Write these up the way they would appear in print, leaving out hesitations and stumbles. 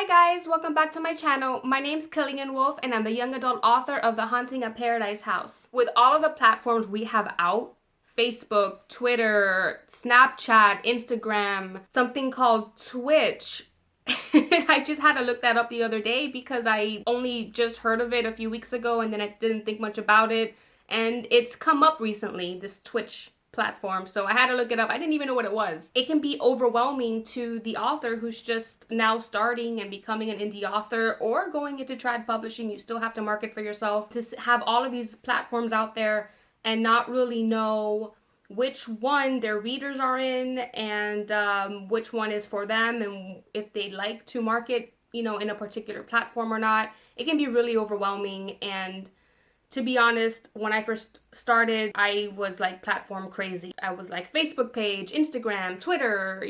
guys, welcome back to my channel. My name's Killian Wolf and I'm the young adult author of The Haunting of Paradise House. With all of the platforms we have out, Facebook, Twitter, Snapchat, Instagram, something called Twitch. I just had to look that up the other day because I only just heard of it a few weeks ago and then I didn't think much about it. And it's come up recently, this Twitch platform, so I had to look it up. I didn't even know what it was. It can be overwhelming to the author who's just now starting and becoming an indie author or going into trad publishing. You still have to market for yourself. To have all of these platforms out there and not really know which one their readers are in and which one is for them and if they like to market, in a particular platform or not. It can be really overwhelming, and to be honest, when I first started, I was like platform crazy. I was like Facebook page, Instagram, Twitter,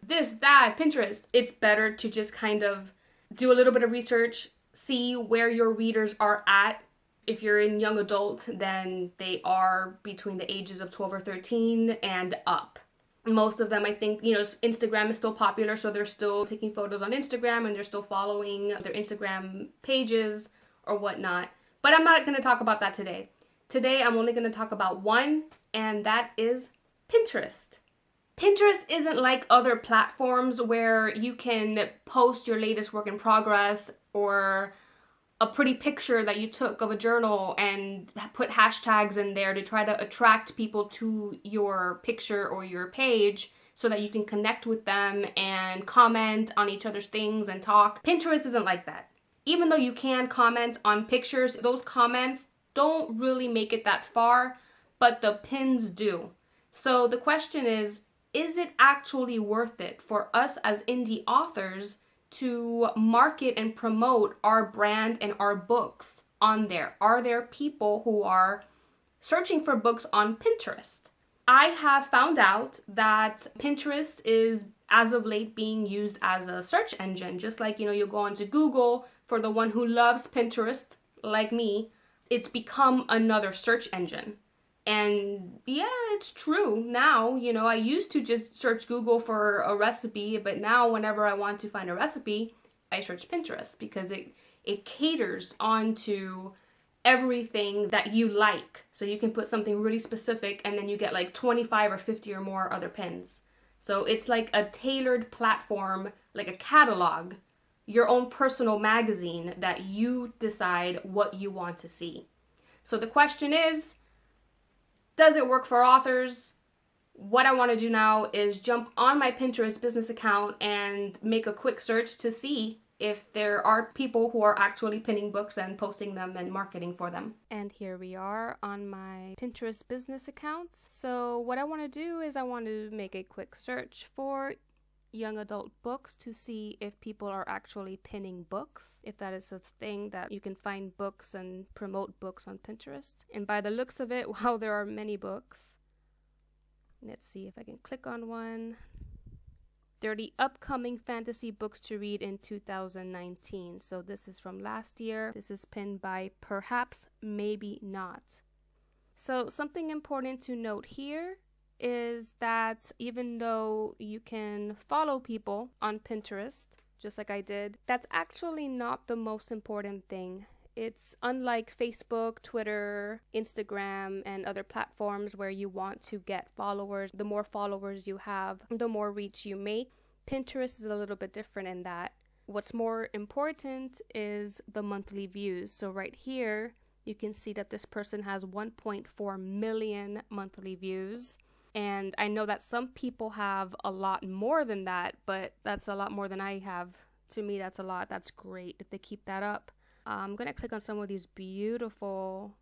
this, that, Pinterest. It's better to just kind of do a little bit of research, see where your readers are at. If you're in young adult, then they are between the ages of 12 or 13 and up. Most of them, I think, Instagram is still popular, so they're still taking photos on Instagram and they're still following their Instagram pages or whatnot. But I'm not going to talk about that today. Today, I'm only going to talk about one, and that is Pinterest. Pinterest isn't like other platforms where you can post your latest work in progress or a pretty picture that you took of a journal and put hashtags in there to try to attract people to your picture or your page so that you can connect with them and comment on each other's things and talk. Pinterest isn't like that. Even though you can comment on pictures, those comments don't really make it that far, but the pins do. So the question is it actually worth it for us as indie authors to market and promote our brand and our books on there? Are there people who are searching for books on Pinterest? I have found out that Pinterest is, as of late, being used as a search engine. Just like, you go onto Google. For the one who loves Pinterest, like me, it's become another search engine. And yeah, it's true. Now, I used to just search Google for a recipe, but now whenever I want to find a recipe, I search Pinterest because it caters onto everything that you like. So you can put something really specific and then you get like 25 or 50 or more other pins. So it's like a tailored platform, like a catalog, your own personal magazine that you decide what you want to see. So the question is, does it work for authors? What I want to do now is jump on my Pinterest business account and make a quick search to see if there are people who are actually pinning books and posting them and marketing for them. And here we are on my Pinterest business account. So what I want to do is I want to make a quick search for young adult books to see if people are actually pinning books, if that is a thing that you can find books and promote books on Pinterest. And by the looks of it, wow, there are many books. Let's see if I can click on one. 30 upcoming fantasy books to read in 2019. So this is from last year. This is pinned by Perhaps Maybe Not. So something important to note here is that even though you can follow people on Pinterest, just like I did, that's actually not the most important thing. It's unlike Facebook, Twitter, Instagram, and other platforms where you want to get followers. The more followers you have, the more reach you make. Pinterest is a little bit different in that. What's more important is the monthly views. So right here, you can see that this person has 1.4 million monthly views. And I know that some people have a lot more than that, but that's a lot more than I have. To me, that's a lot. That's great if they keep that up. I'm going to click on some of these beautiful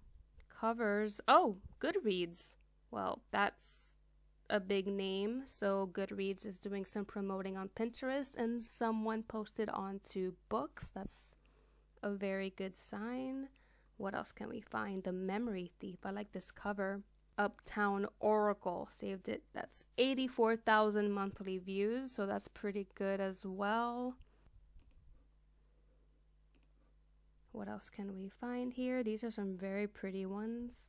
covers. Oh, Goodreads. Well, that's a big name. So Goodreads is doing some promoting on Pinterest and someone posted onto books. That's a very good sign. What else can we find? The Memory Thief. I like this cover. Uptown Oracle saved it. That's 84,000 monthly views, so that's pretty good as well. What else can we find here? These are some very pretty ones.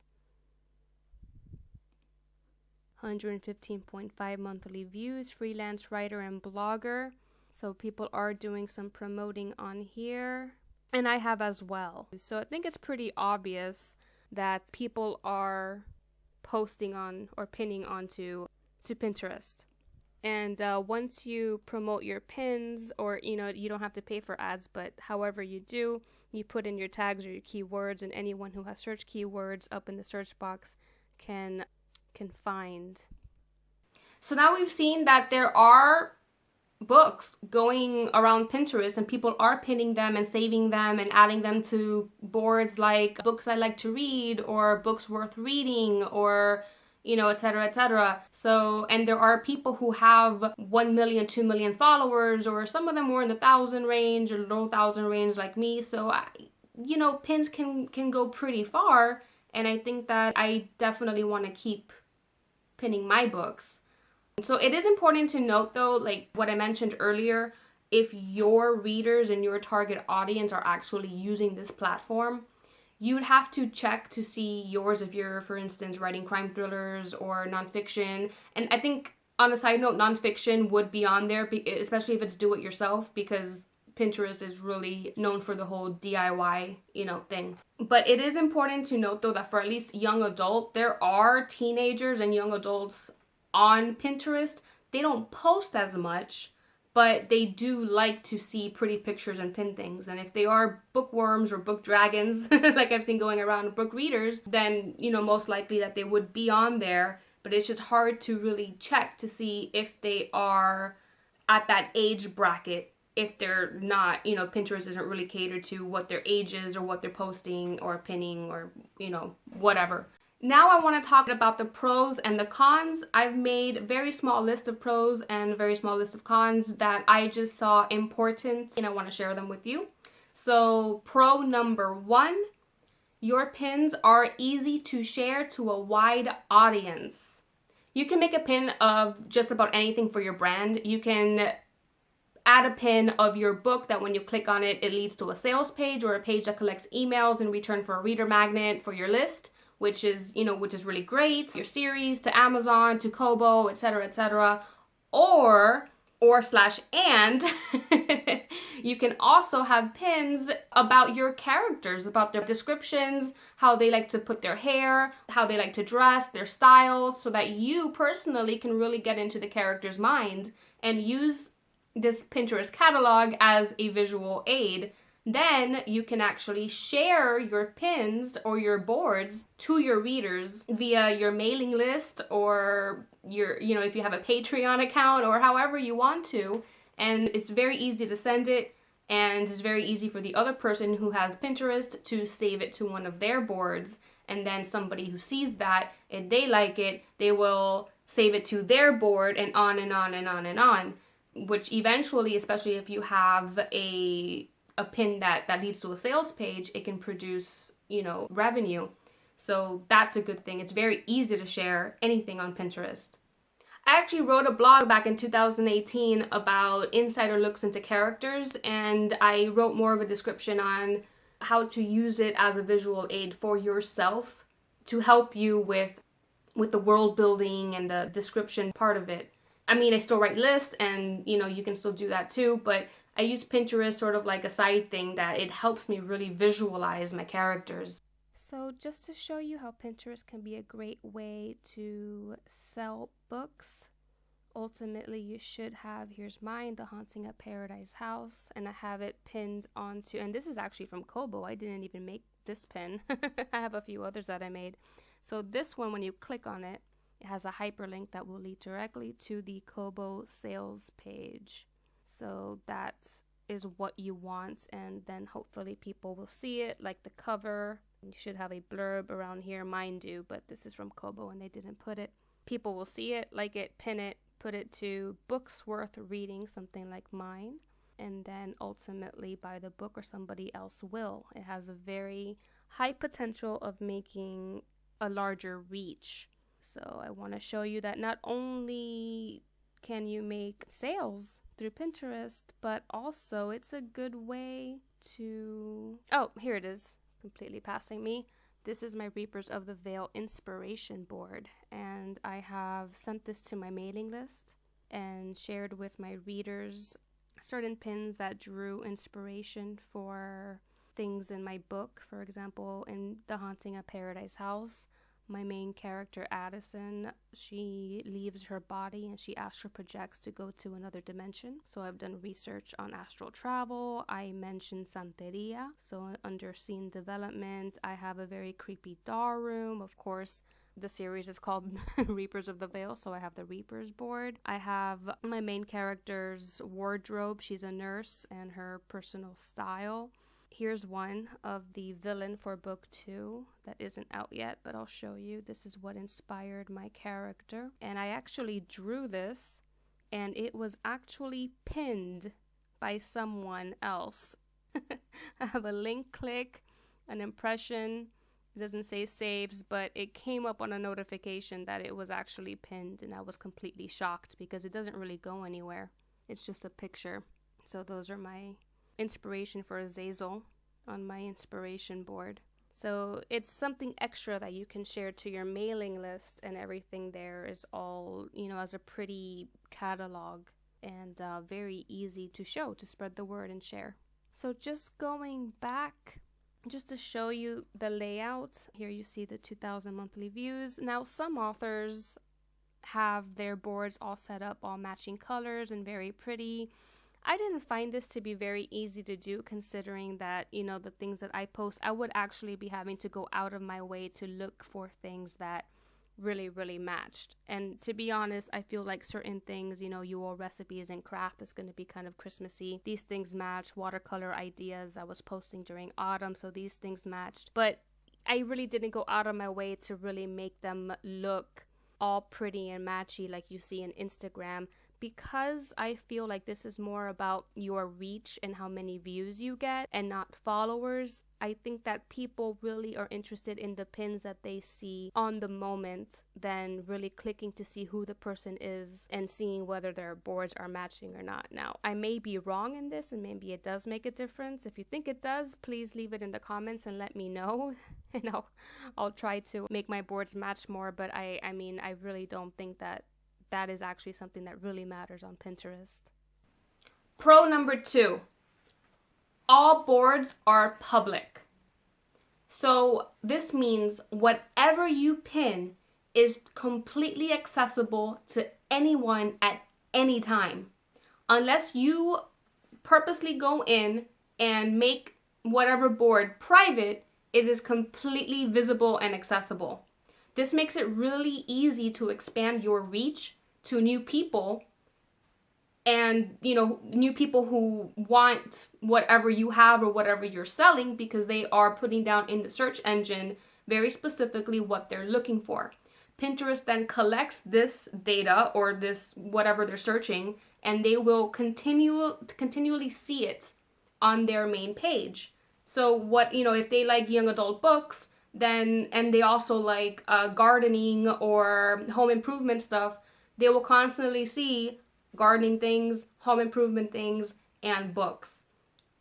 115.5 monthly views, freelance writer and blogger. So people are doing some promoting on here, and I have as well. So I think it's pretty obvious that people are posting on or pinning onto Pinterest. And once you promote your pins, or you don't have to pay for ads, but however you do, you put in your tags or your keywords, and anyone who has search keywords up in the search box can find. So now we've seen that there are books going around Pinterest, and people are pinning them and saving them and adding them to boards like books I like to read, or books worth reading, or etc., etc. So, and there are people who have 1 million, 2 million followers, or some of them more in the 1,000 range or low 1,000 range like me. So, pins can go pretty far, and I think that I definitely want to keep pinning my books. So it is important to note, though, like what I mentioned earlier, if your readers and your target audience are actually using this platform, you'd have to check to see yours if you're, for instance, writing crime thrillers or nonfiction. And I think, on a side note, nonfiction would be on there, especially if it's do-it-yourself, because Pinterest is really known for the whole DIY, thing. But it is important to note, though, that for at least young adult, there are teenagers and young adults on Pinterest. They don't post as much, but they do like to see pretty pictures and pin things. And if they are bookworms or book dragons, like I've seen going around, book readers, then, most likely that they would be on there. But it's just hard to really check to see if they are at that age bracket. If they're not, Pinterest isn't really catered to what their age is or what they're posting or pinning or, whatever. Now I want to talk about the pros and the cons. I've made a very small list of pros and a very small list of cons that I just saw important, and I want to share them with you. So pro number 1, your pins are easy to share to a wide audience. You can make a pin of just about anything for your brand. You can add a pin of your book that when you click on it, it leads to a sales page or a page that collects emails in return for a reader magnet for your list, which is really great. Your series to Amazon, to Kobo, etc., etc. And you can also have pins about your characters, about their descriptions, how they like to put their hair, how they like to dress, their style, so that you personally can really get into the character's mind and use this Pinterest catalog as a visual aid. Then you can actually share your pins or your boards to your readers via your mailing list, or if you have a Patreon account, or however you want to. And it's very easy to send it, and it's very easy for the other person who has Pinterest to save it to one of their boards. And then somebody who sees that, if they like it, they will save it to their board, and on and on and on and on. Which eventually, especially if you have a pin that leads to a sales page, it can produce, revenue. So that's a good thing. It's very easy to share anything on Pinterest. I actually wrote a blog back in 2018 about insider looks into characters, and I wrote more of a description on how to use it as a visual aid for yourself to help you with the world building and the description part of it. I mean, I still write lists, and you can still do that too, but I use Pinterest sort of like a side thing that it helps me really visualize my characters. So just to show you how Pinterest can be a great way to sell books, ultimately you should have, here's mine, The Haunting at Paradise House, and I have it pinned onto, and this is actually from Kobo. I didn't even make this pin. I have a few others that I made. So this one, when you click on it, it has a hyperlink that will lead directly to the Kobo sales page. So that is what you want, and then hopefully people will see it, like the cover. You should have a blurb around here, mine do, but this is from Kobo and they didn't put it. People will see it, like it, pin it, put it to books worth reading, something like mine, and then ultimately buy the book, or somebody else will. It has a very high potential of making a larger reach. So I want to show you that not only can you make sales through Pinterest, but also it's a good way to... Oh, here it is, completely passing me. This is my Reapers of the Veil inspiration board, and I have sent this to my mailing list and shared with my readers certain pins that drew inspiration for things in my book. For example, in The Haunting of Paradise House, my main character, Addison, she leaves her body and she astral projects to go to another dimension. So I've done research on astral travel. I mentioned Santeria. So under scene development, I have a very creepy doll room. Of course, the series is called Reapers of the Veil, so I have the Reapers board. I have my main character's wardrobe. She's a nurse, and her personal style. Here's one of the villain for book 2 that isn't out yet, but I'll show you. This is what inspired my character. And I actually drew this, and it was actually pinned by someone else. I have a link click, an impression. It doesn't say saves, but it came up on a notification that it was actually pinned, and I was completely shocked because it doesn't really go anywhere. It's just a picture. So those are my inspiration for Azazel on my inspiration board. So it's something extra that you can share to your mailing list, and everything there is all, as a pretty catalog, and very easy to show, to spread the word and share. So just going back, just to show you the layout, here you see the 2,000 monthly views. Now, some authors have their boards all set up, all matching colors and very pretty. I didn't find this to be very easy to do, considering that, the things that I post, I would actually be having to go out of my way to look for things that really, really matched. And to be honest, I feel like certain things, your recipes and craft is going to be kind of Christmassy. These things match. Watercolor ideas I was posting during autumn, so these things matched. But I really didn't go out of my way to really make them look all pretty and matchy like you see on Instagram, because I feel like this is more about your reach and how many views you get and not followers. I think that people really are interested in the pins that they see on the moment than really clicking to see who the person is and seeing whether their boards are matching or not. Now, I may be wrong in this, and maybe it does make a difference. If you think it does, please leave it in the comments and let me know. And I'll try to make my boards match more, but I really don't think that is actually something that really matters on Pinterest. Pro number 2, all boards are public. So this means whatever you pin is completely accessible to anyone at any time. Unless you purposely go in and make whatever board private, it is completely visible and accessible. This makes it really easy to expand your reach to new people, and new people who want whatever you have or whatever you're selling, because they are putting down in the search engine very specifically what they're looking for. Pinterest then collects this data or this whatever they're searching, and they will continually see it on their main page. So if they like young adult books, then, and they also like gardening or home improvement stuff, they will constantly see gardening things, home improvement things, and books.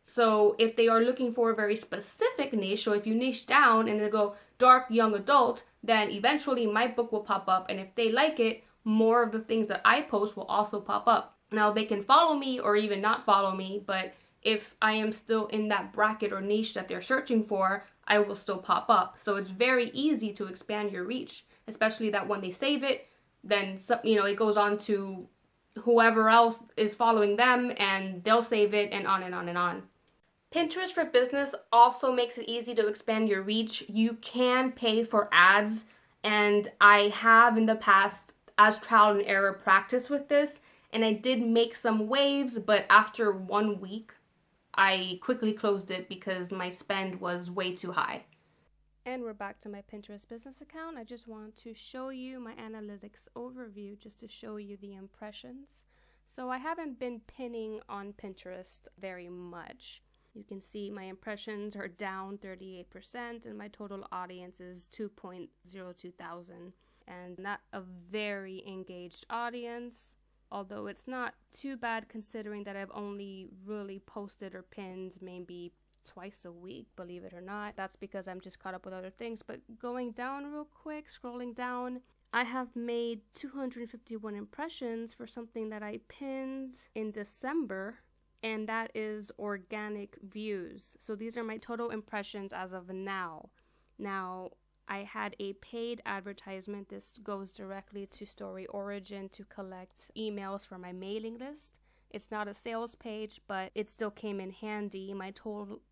So if they are looking for a very specific niche, so if you niche down and they go dark young adult, then eventually my book will pop up, and if they like it, more of the things that I post will also pop up. Now, they can follow me or even not follow me, but if I am still in that bracket or niche that they're searching for, I will still pop up. So it's very easy to expand your reach, especially that when they save it, then it goes on to whoever else is following them, and they'll save it, and on and on and on. Pinterest for Business also makes it easy to expand your reach. You can pay for ads, and I have in the past, as trial and error, practice with this, and I did make some waves, but after 1 week, I quickly closed it because my spend was way too high. And we're back to my Pinterest business account. I just want to show you my analytics overview just to show you the impressions. So I haven't been pinning on Pinterest very much. You can see my impressions are down 38% and my total audience is 2.02 thousand, and not a very engaged audience, although it's not too bad considering that I've only really posted or pinned maybe twice a week, believe it or not. That's because I'm just caught up with other things. But going down real quick, scrolling down, I have made 251 impressions for something that I pinned in December, and that is organic views. So these are my total impressions as of now. Now, I had a paid advertisement. This goes directly to Story Origin to collect emails for my mailing list. It's not a sales page, but it still came in handy. My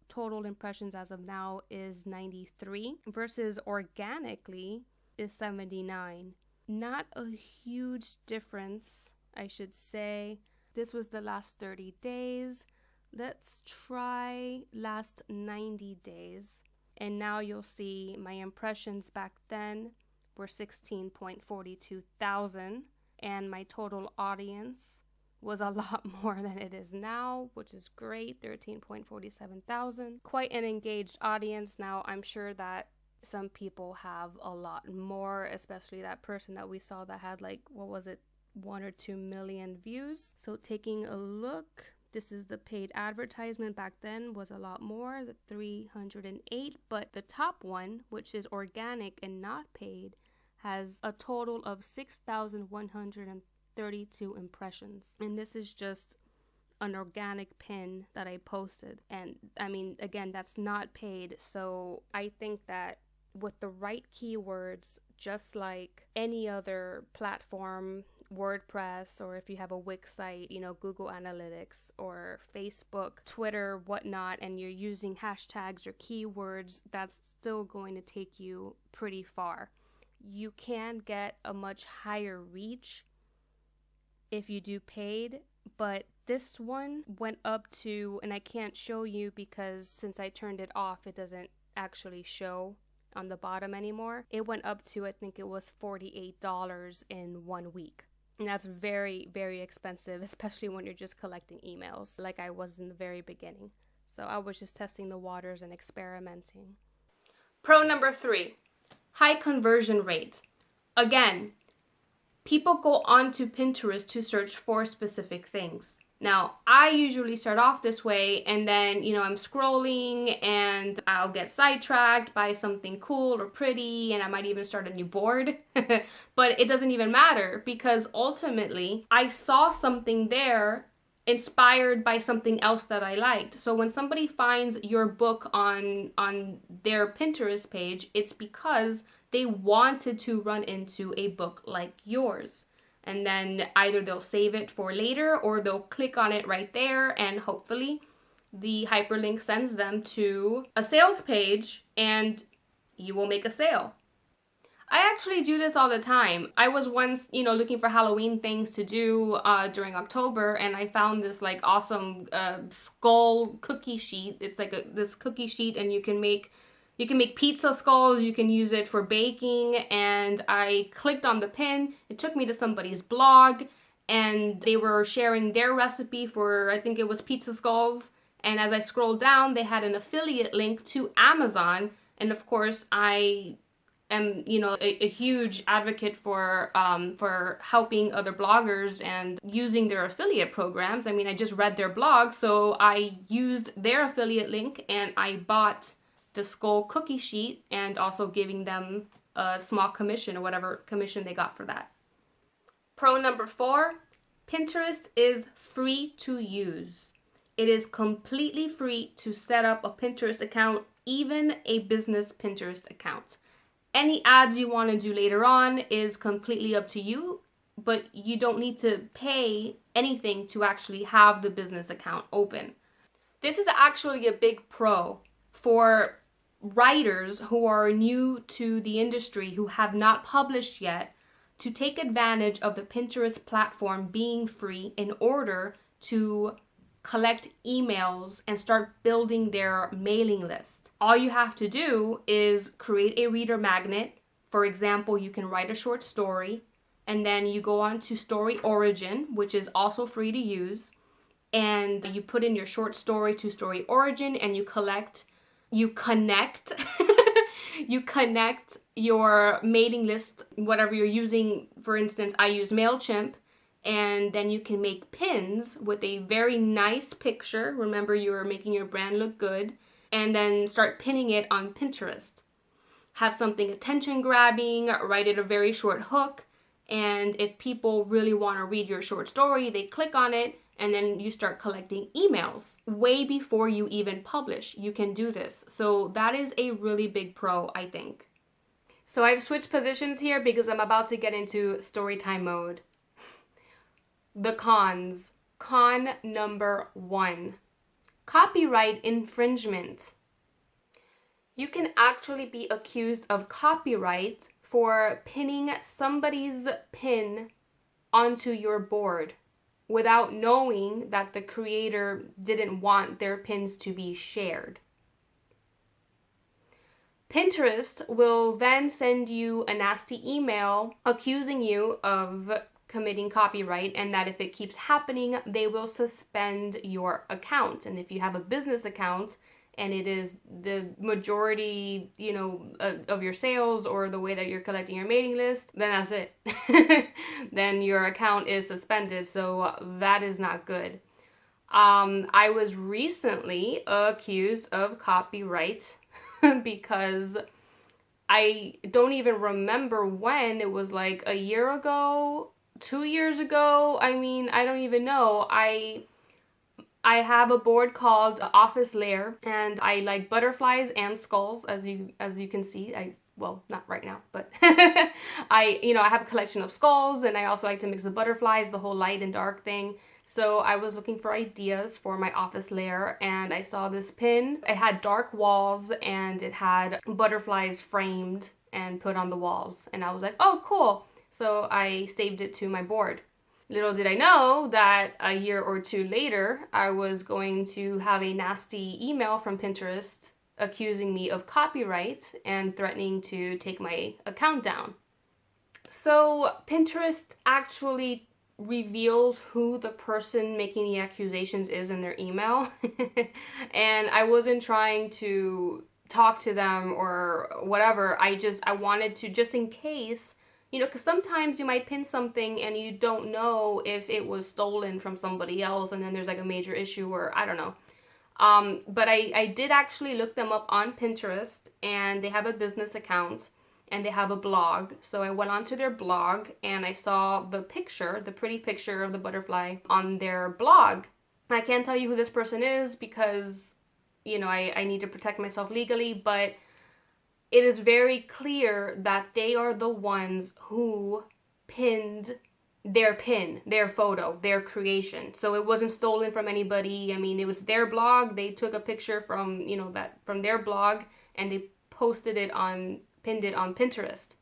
total impressions as of now is 93 versus organically is 79. Not a huge difference, I should say. This was the last 30 days. Let's try last 90 days. And now you'll see my impressions back then were 16.42 thousand, and my total audience was a lot more than it is now, which is great, 13.47 thousand. Quite an engaged audience. Now, I'm sure that some people have a lot more, especially that person that we saw that had 1 or 2 million views. So taking a look, this is the paid advertisement. Back then was a lot more, the 308, but the top one, which is organic and not paid, has a total of 6,132 impressions. And this is just an organic pin that I posted. And I mean, again, that's not paid. So I think that with the right keywords, just like any other platform, WordPress, or if you have a Wix site, Google Analytics or Facebook, Twitter, whatnot, and you're using hashtags or keywords, that's still going to take you pretty far. You can get a much higher reach if you do paid, but this one went up to, and I can't show you because since I turned it off, it doesn't actually show on the bottom anymore. It went up to, I think it was $48 in 1 week. And that's very, very expensive, especially when you're just collecting emails like I was in the very beginning. So I was just testing the waters and experimenting. Pro number 3, high conversion rate. Again, people go onto Pinterest to search for specific things. Now, I usually start off this way, and then, I'm scrolling and I'll get sidetracked by something cool or pretty, and I might even start a new board. But it doesn't even matter because ultimately I saw something there inspired by something else that I liked. So when somebody finds your book on their Pinterest page, it's because they wanted to run into a book like yours. And then either they'll save it for later or they'll click on it right there, and hopefully the hyperlink sends them to a sales page and you will make a sale. I actually do this all the time. I was once, looking for Halloween things to do during October, and I found this awesome skull cookie sheet. It's this cookie sheet, and you can make pizza skulls, you can use it for baking, and I clicked on the pin. It took me to somebody's blog, and they were sharing their recipe for, I think it was pizza skulls, and as I scrolled down, they had an affiliate link to Amazon, and of course, I am, a huge advocate for helping other bloggers and using their affiliate programs. I mean, I just read their blog, so I used their affiliate link, and I bought the skull cookie sheet, and also giving them a small commission or whatever commission they got for that. Pro number 4, Pinterest is free to use. It is completely free to set up a Pinterest account, even a business Pinterest account. Any ads you want to do later on is completely up to you, but you don't need to pay anything to actually have the business account open. This is actually a big pro for writers who are new to the industry, who have not published yet, to take advantage of the Pinterest platform being free in order to collect emails and start building their mailing list. All you have to do is create a reader magnet. For example, you can write a short story, and then you go on to Story Origin, which is also free to use, and you put in your short story to Story Origin, and you connect your mailing list, whatever you're using. For instance, I use MailChimp, and then you can make pins with a very nice picture. Remember, you're making your brand look good, and then start pinning it on Pinterest. Have something attention grabbing, write it a very short hook, and if people really want to read your short story, they click on it, and then you start collecting emails way before you even publish. You can do this. So that is a really big pro, I think. So I've switched positions here because I'm about to get into story time mode. The cons. Con number 1. Copyright infringement. You can actually be accused of copyright for pinning somebody's pin onto your board without knowing that the creator didn't want their pins to be shared. Pinterest will then send you a nasty email accusing you of committing copyright, and that if it keeps happening, they will suspend your account. And if you have a business account and it is the majority, of your sales or the way that you're collecting your mailing list, then that's it. Then your account is suspended. So that is not good. I was recently accused of copyright because I don't even remember when. It was like a year ago, 2 years ago. I mean, I don't even know. I have a board called Office Lair, and I like butterflies and skulls, as you can see. Well, not right now, but I have a collection of skulls, and I also like to mix the butterflies, the whole light and dark thing. So I was looking for ideas for my office lair, and I saw this pin. It had dark walls, and it had butterflies framed and put on the walls. And I was like, oh, cool. So I saved it to my board. Little did I know that a year or 2 later, I was going to have a nasty email from Pinterest accusing me of copyright and threatening to take my account down. So Pinterest actually reveals who the person making the accusations is in their email. And I wasn't trying to talk to them or whatever. I wanted to, just in case, because sometimes you might pin something and you don't know if it was stolen from somebody else, and then there's like a major issue, or I don't know. But I did actually look them up on Pinterest, and they have a business account and they have a blog. So I went onto their blog and I saw the pretty picture of the butterfly on their blog. I can't tell you who this person is because, I need to protect myself legally, but it is very clear that they are the ones who pinned their photo, their creation. So it wasn't stolen from anybody. I mean, it was their blog. They took a picture from, from their blog, and they pinned it on Pinterest.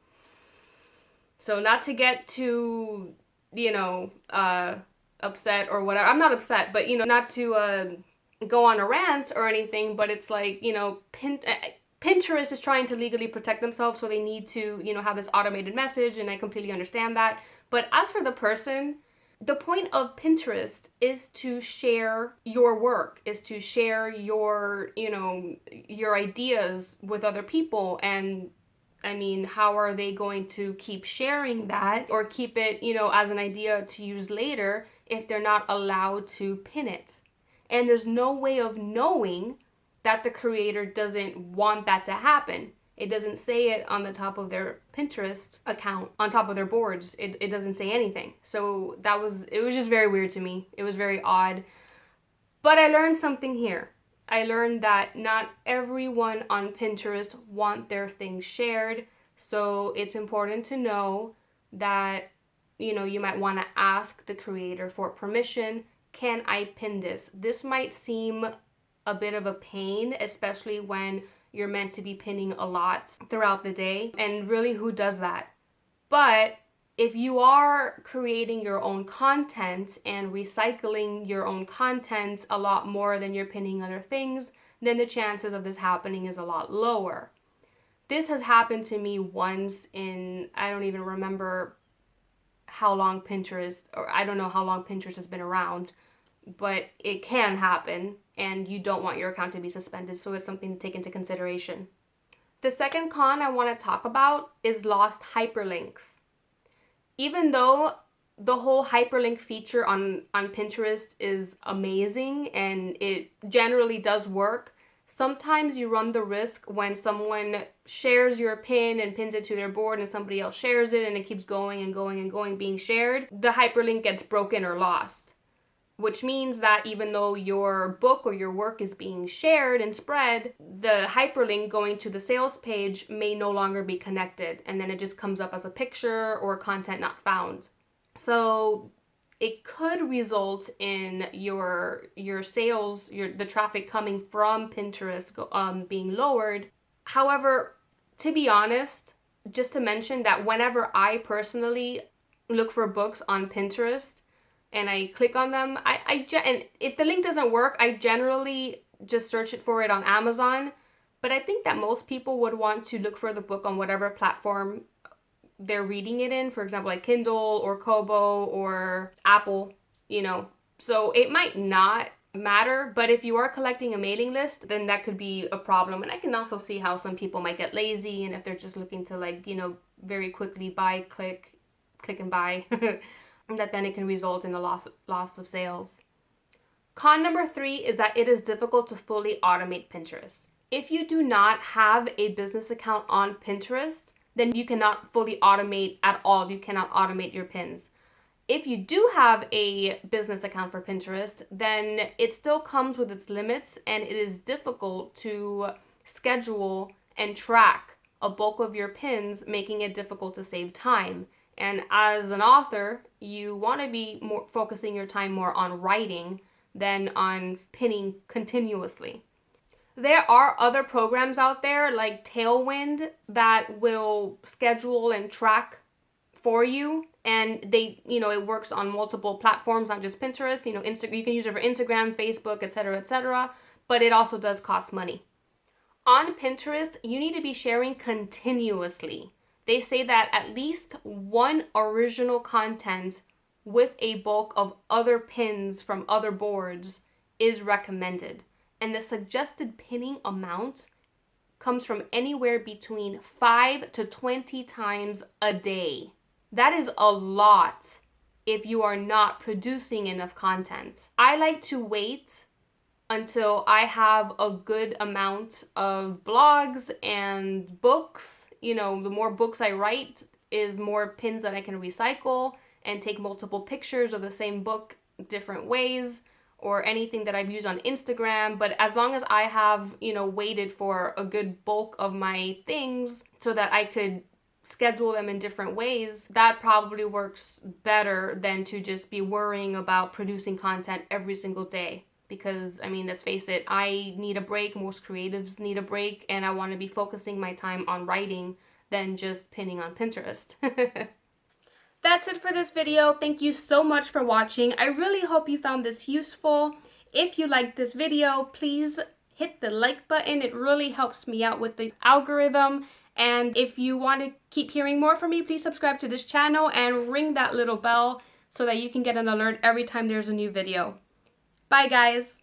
So not to get too, upset or whatever. I'm not upset, but, not to go on a rant or anything, but it's like, Pinterest is trying to legally protect themselves, so they need to, have this automated message, and I completely understand that. But as for the person, the point of Pinterest is to share your work, is to share your, your ideas with other people. And I mean, how are they going to keep sharing that or keep it, as an idea to use later if they're not allowed to pin it? And there's no way of knowing that the creator doesn't want that to happen. It doesn't say it on the top of their Pinterest account, on top of their boards. It doesn't say anything. So it was just very weird to me. It was very odd. But I learned something here. I learned that not everyone on Pinterest want their things shared. So it's important to know that, you might want to ask the creator for permission. Can I pin this? This might seem a bit of a pain, especially when you're meant to be pinning a lot throughout the day. And really, who does that? But if you are creating your own content and recycling your own content a lot more than you're pinning other things, then the chances of this happening is a lot lower. This has happened to me once I don't even remember how long Pinterest, or I don't know how long Pinterest has been around, but it can happen, and you don't want your account to be suspended, so it's something to take into consideration. The second con I want to talk about is lost hyperlinks. Even though the whole hyperlink feature on Pinterest is amazing and it generally does work, sometimes you run the risk when someone shares your pin and pins it to their board and somebody else shares it and it keeps going and going and going being shared, the hyperlink gets broken or lost. which means that even though your book or your work is being shared and spread, the hyperlink going to the sales page may no longer be connected, and then it just comes up as a picture or content not found. So it could result in your sales, the traffic coming from Pinterest being lowered. However, to be honest, just to mention that whenever I personally look for books on Pinterest and I click on them, and if the link doesn't work, I generally just search for it on Amazon. But I think that most people would want to look for the book on whatever platform they're reading it in, for example, like Kindle or Kobo or Apple, So it might not matter, but if you are collecting a mailing list, then that could be a problem. And I can also see how some people might get lazy, and if they're just looking to very quickly buy, click and buy, that then it can result in a loss of sales. Con number 3 is that it is difficult to fully automate Pinterest. If you do not have a business account on Pinterest, then you cannot fully automate at all. You cannot automate your pins. If you do have a business account for Pinterest, then it still comes with its limits, and it is difficult to schedule and track a bulk of your pins, making it difficult to save time. And as an author, you want to be more focusing your time more on writing than on pinning continuously. There are other programs out there like Tailwind that will schedule and track for you, and it works on multiple platforms, not just Pinterest. You can use it for Instagram, Facebook, etc., but it also does cost money. On Pinterest, you need to be sharing continuously. They say that at least one original content with a bulk of other pins from other boards is recommended. And the suggested pinning amount comes from anywhere between 5 to 20 times a day. That is a lot if you are not producing enough content. I like to wait until I have a good amount of blogs and books. The more books I write is more pins that I can recycle and take multiple pictures of the same book different ways, or anything that I've used on Instagram. But as long as I have, waited for a good bulk of my things so that I could schedule them in different ways, that probably works better than to just be worrying about producing content every single day. Because, let's face it, I need a break, most creatives need a break, and I want to be focusing my time on writing than just pinning on Pinterest. That's it for this video. Thank you so much for watching. I really hope you found this useful. If you liked this video, please hit the like button. It really helps me out with the algorithm. And if you want to keep hearing more from me, please subscribe to this channel and ring that little bell so that you can get an alert every time there's a new video. Bye, guys.